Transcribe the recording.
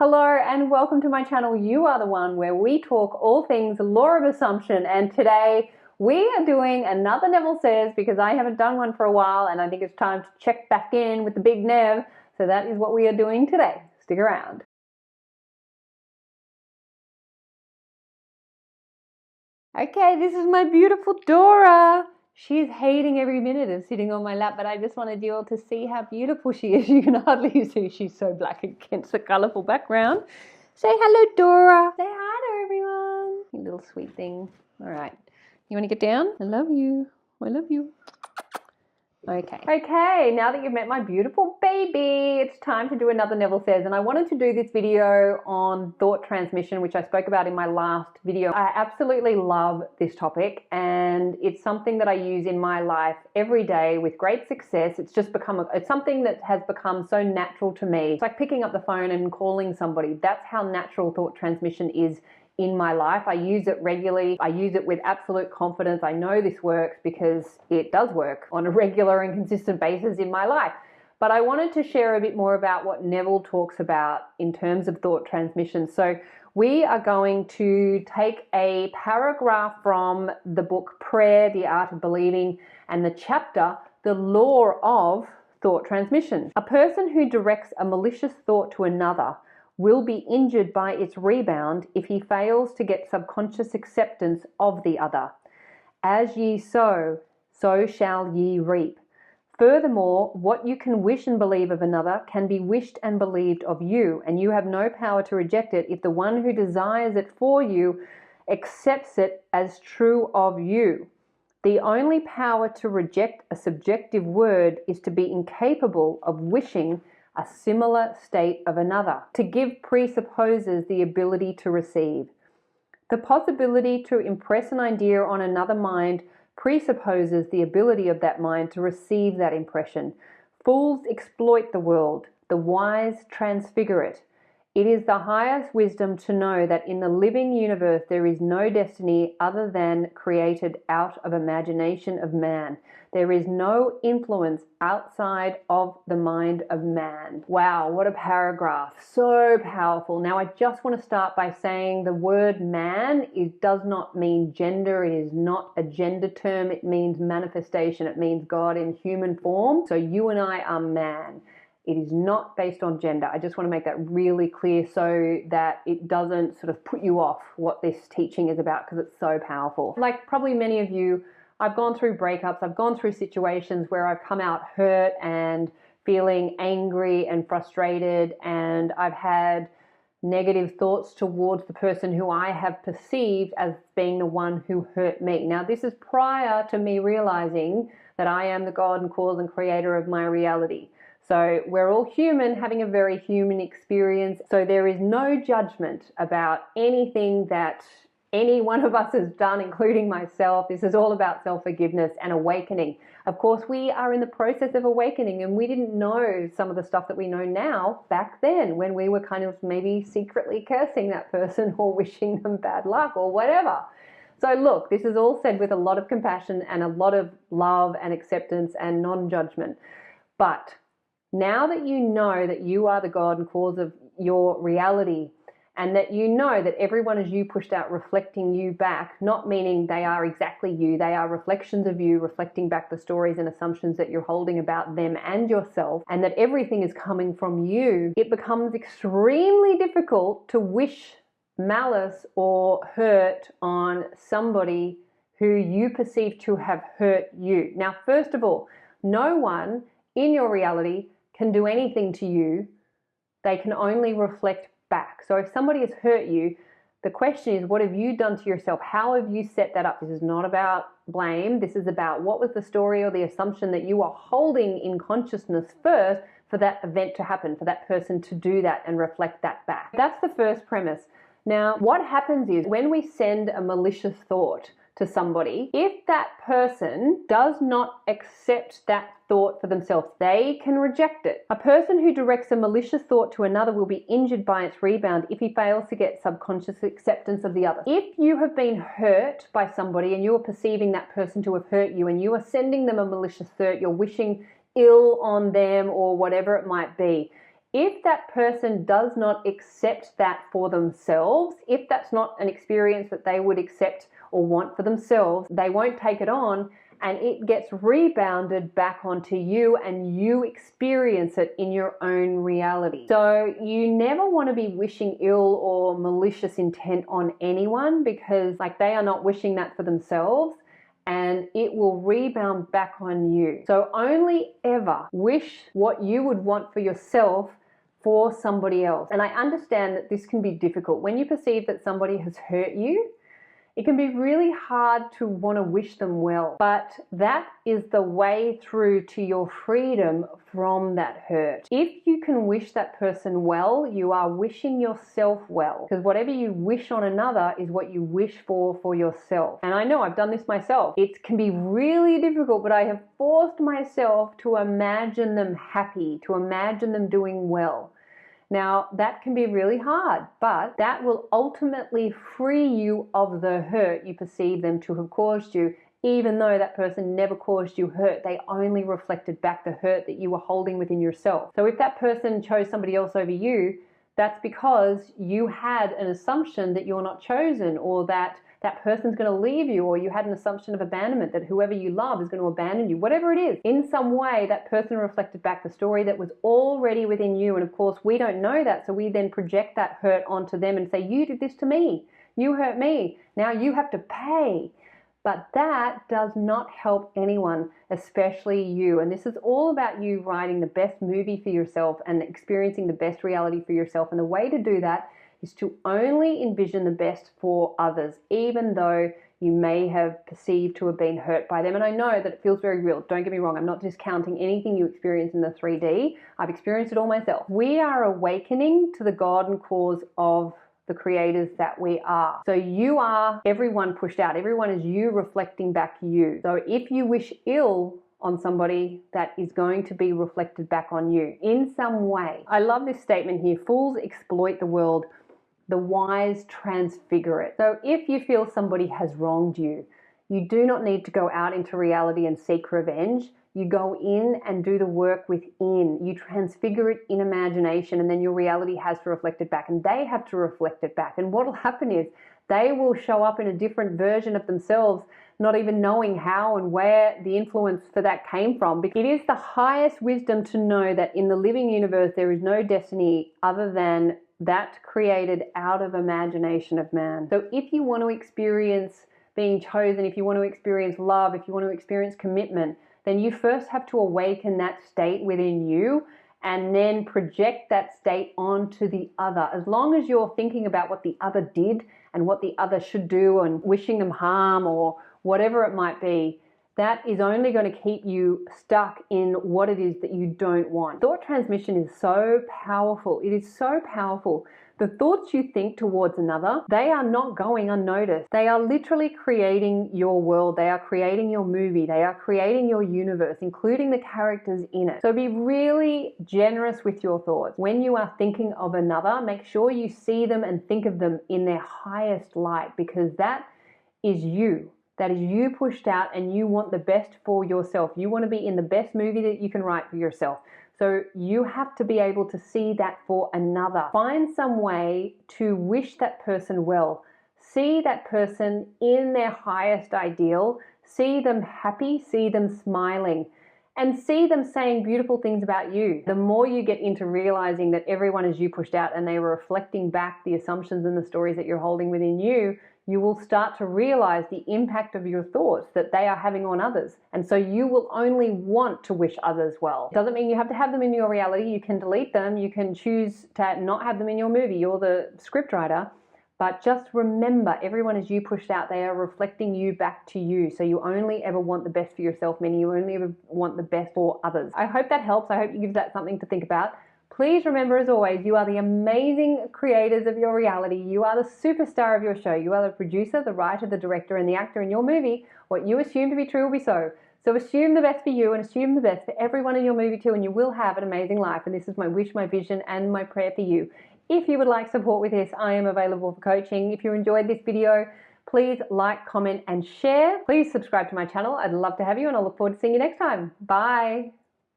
Hello and welcome to my channel, You Are the One, where we talk all things law of assumption. And today we are doing another Neville Says because I haven't done one for a while and I think it's time to check back in with the big Nev. So that is what we are doing today. Stick around. Okay, this is my beautiful Dora. She's hating every minute of sitting on my lap, but I just wanted you all to see how beautiful she is. You can hardly see, she's so black against the colourful background. Say hello, Dora. Say hi to everyone. You little sweet thing. All right. You want to get down? I love you. I love you. Okay, now that you've met my beautiful baby, it's time to do another Neville Says. And I wanted to do this video on thought transmission, which I spoke about in my last video. I absolutely love this topic and it's something that I use in my life every day with great success. It's just become, it's something that has become so natural to me. It's like picking up the phone and calling somebody. That's how natural thought transmission is in my life. I use it regularly. I use it with absolute confidence. I know this works because it does work on a regular and consistent basis in my life. But I wanted to share a bit more about what Neville talks about in terms of thought transmission. So we are going to take a paragraph from the book Prayer, The Art of Believing, and the chapter, The Law of Thought Transmission. A person who directs a malicious thought to another will be injured by its rebound if he fails to get subconscious acceptance of the other. As ye sow, so shall ye reap. Furthermore, what you can wish and believe of another can be wished and believed of you, and you have no power to reject it if the one who desires it for you accepts it as true of you. The only power to reject a subjective word is to be incapable of wishing a similar state of another. To give presupposes the ability to receive. The possibility to impress an idea on another mind presupposes the ability of that mind to receive that impression. Fools exploit the world, the wise transfigure it. It is the highest wisdom to know that in the living universe there is no destiny other than created out of imagination of man. There is no influence outside of the mind of man. Wow, what a paragraph. So powerful. Now I just want to start by saying the word man does not mean gender. It is not a gender term. It means manifestation. It means God in human form. So you and I are man. It is not based on gender. I just want to make that really clear so that it doesn't sort of put you off what this teaching is about, because it's so powerful. Like probably many of you, I've gone through breakups, I've gone through situations where I've come out hurt and feeling angry and frustrated, and I've had negative thoughts towards the person who I have perceived as being the one who hurt me. Now, this is prior to me realizing that I am the God and cause and creator of my reality. So we're all human, having a very human experience. So there is no judgment about anything that any one of us has done, including myself. This is all about self-forgiveness and awakening. Of course, we are in the process of awakening, and we didn't know some of the stuff that we know now back then when we were kind of maybe secretly cursing that person or wishing them bad luck or whatever. So look, this is all said with a lot of compassion and a lot of love and acceptance and non-judgment. But now that you know that you are the God and cause of your reality, and that you know that everyone is you pushed out reflecting you back, not meaning they are exactly you, they are reflections of you reflecting back the stories and assumptions that you're holding about them and yourself, and that everything is coming from you, it becomes extremely difficult to wish malice or hurt on somebody who you perceive to have hurt you. Now, first of all, no one in your reality can do anything to you. They can only reflect back. So if somebody has hurt you, the question is, what have you done to yourself? How have you set that up? This is not about blame. This is about what was the story or the assumption that you are holding in consciousness first for that event to happen, for that person to do that and reflect that back. That's the first premise. Now, what happens is when we send a malicious thought to somebody, if that person does not accept that thought for themselves, they can reject it. A person who directs a malicious thought to another will be injured by its rebound if he fails to get subconscious acceptance of the other. If you have been hurt by somebody and you are perceiving that person to have hurt you and you are sending them a malicious thought, you're wishing ill on them or whatever it might be, If that person does not accept that for themselves, if that's not an experience that they would accept or want for themselves, they won't take it on, and it gets rebounded back onto you and you experience it in your own reality. So you never want to be wishing ill or malicious intent on anyone, because they are not wishing that for themselves, and it will rebound back on you. So only ever wish what you would want for yourself for somebody else. And I understand that this can be difficult. When you perceive that somebody has hurt you, it can be really hard to want to wish them well, but that is the way through to your freedom from that hurt. If you can wish that person well, you are wishing yourself well, because whatever you wish on another is what you wish for yourself. And I know I've done this myself. It can be really difficult, but I have forced myself to imagine them happy, to imagine them doing well. Now, that can be really hard, but that will ultimately free you of the hurt you perceive them to have caused you, even though that person never caused you hurt. They only reflected back the hurt that you were holding within yourself. So if that person chose somebody else over you, that's because you had an assumption that you're not chosen, or that that person's going to leave you, or you had an assumption of abandonment, that whoever you love is going to abandon you. Whatever it is, in some way that person reflected back the story that was already within you. And of course we don't know that, so we then project that hurt onto them and say, you did this to me, you hurt me, now you have to pay. But that does not help anyone, especially you. And this is all about you writing the best movie for yourself and experiencing the best reality for yourself. And the way to do that is to only envision the best for others, even though you may have perceived to have been hurt by them. And I know that it feels very real. Don't get me wrong. I'm not discounting anything you experience in the 3D. I've experienced it all myself. We are awakening to the God and cause of the creators that we are. So you are everyone pushed out. Everyone is you reflecting back you. So if you wish ill on somebody, that is going to be reflected back on you in some way. I love this statement here. Fools exploit the world, the wise transfigure it. So if you feel somebody has wronged you, you do not need to go out into reality and seek revenge. You go in and do the work within. You transfigure it in imagination, and then your reality has to reflect it back, and they have to reflect it back. And what will happen is they will show up in a different version of themselves, not even knowing how and where the influence for that came from. It is the highest wisdom to know that in the living universe there is no destiny other than that created out of imagination of man. So if you want to experience being chosen, if you want to experience love, if you want to experience commitment, then you first have to awaken that state within you and then project that state onto the other. As long as you're thinking about what the other did and what the other should do and wishing them harm or whatever it might be, that is only going to keep you stuck in what it is that you don't want. Thought transmission is so powerful. It is so powerful. The thoughts you think towards another, they are not going unnoticed. They are literally creating your world. They are creating your movie. They are creating your universe, including the characters in it. So be really generous with your thoughts. When you are thinking of another, make sure you see them and think of them in their highest light, because that is you. That is you pushed out, and you want the best for yourself. You want to be in the best movie that you can write for yourself. So you have to be able to see that for another. Find some way to wish that person well. See that person in their highest ideal. See them happy, see them smiling, and see them saying beautiful things about you. The more you get into realizing that everyone is you pushed out and they were reflecting back the assumptions and the stories that you're holding within you, you will start to realize the impact of your thoughts that they are having on others. And so you will only want to wish others well. It doesn't mean you have to have them in your reality. You can delete them. You can choose to not have them in your movie. You're the scriptwriter. But just remember, everyone is you pushed out. They are reflecting you back to you. So you only ever want the best for yourself, meaning you only ever want the best for others. I hope that helps. I hope you give that something to think about. Please remember, as always, you are the amazing creators of your reality. You are the superstar of your show. You are the producer, the writer, the director, and the actor in your movie. What you assume to be true will be so. So assume the best for you and assume the best for everyone in your movie too, and you will have an amazing life. And this is my wish, my vision, and my prayer for you. If you would like support with this, I am available for coaching. If you enjoyed this video, please like, comment, and share. Please subscribe to my channel. I'd love to have you, and I look forward to seeing you next time. Bye.